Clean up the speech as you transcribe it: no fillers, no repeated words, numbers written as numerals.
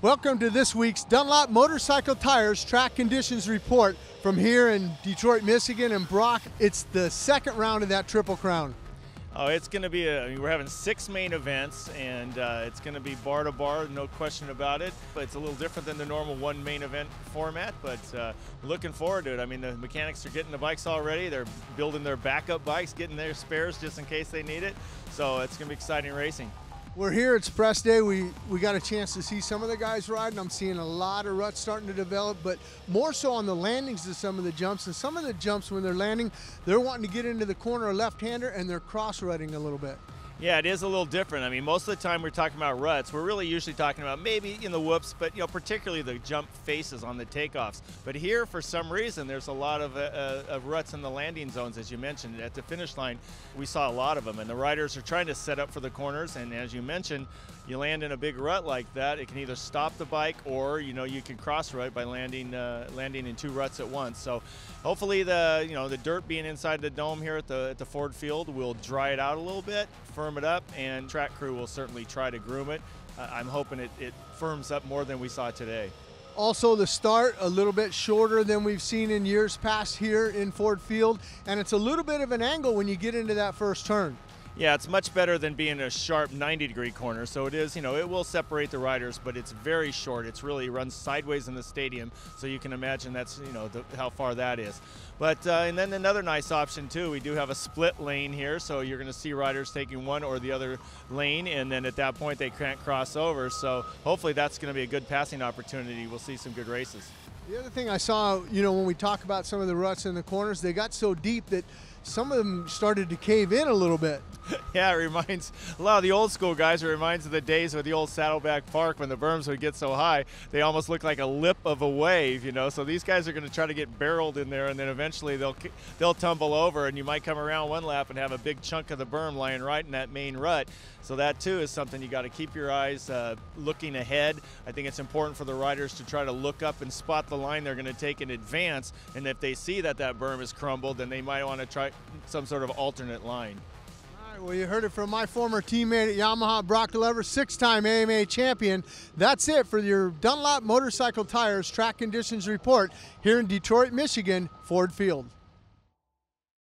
Welcome to this week's Dunlop Motorcycle Tires Track Conditions Report from here in Detroit, Michigan. And Brock, it's the second round of that Triple Crown. Oh, it's going to be we're having 6 main events, and it's going to be bar to bar, no question about it. But it's a little different than the normal one main event format, but looking forward to it. I mean, the mechanics are getting the bikes already. They're building their backup bikes, getting their spares just in case they need it. So it's going to be exciting racing. We're here, it's press day. We got a chance to see some of the guys riding. I'm seeing a lot of ruts starting to develop, but more so on the landings of some of the jumps. And some of the jumps, when they're landing, they're wanting to get into the corner left-hander and they're cross-rutting a little bit. Yeah, it is a little different. I mean, most of the time we're talking about ruts. We're really usually talking about maybe in the whoops, but particularly the jump faces on the takeoffs. But here, for some reason, there's a lot of ruts in the landing zones, as you mentioned. At the finish line, we saw a lot of them, and the riders are trying to set up for the corners. And as you mentioned, you land in a big rut like that, it can either stop the bike or you can cross rut by landing in 2 ruts at once. So hopefully the dirt being inside the dome here at the Ford field will dry it out a little bit, firm it up, and track crew will certainly try to groom it. I'm hoping it firms up more than we saw today. Also, the start a little bit shorter than we've seen in years past here in Ford Field, and it's a little bit of an angle when you get into that first turn. Yeah, it's much better than being a sharp 90-degree corner. So it is, it will separate the riders, but it's very short. It's really runs sideways in the stadium, so you can imagine that's, how far that is. But and then another nice option too. We do have a split lane here, so you're going to see riders taking one or the other lane, and then at that point they can't cross over. So hopefully that's going to be a good passing opportunity. We'll see some good races. The other thing I saw, when we talk about some of the ruts in the corners, they got so deep that some of them started to cave in a little bit. Yeah, it reminds a lot of the old school guys. It reminds of the days with the old Saddleback Park when the berms would get so high, they almost look like a lip of a wave, So these guys are going to try to get barreled in there, and then eventually they'll tumble over, and you might come around one lap and have a big chunk of the berm lying right in that main rut. So that too is something you got to keep your eyes looking ahead. I think it's important for the riders to try to look up and spot the line they're going to take in advance, and if they see that berm is crumbled, then they might want to try some sort of alternate line. All right, well, you heard it from my former teammate at Yamaha, Brock Glover, 6-time AMA champion. That's it for your Dunlop Motorcycle Tires Track Conditions Report here in Detroit, Michigan, Ford Field.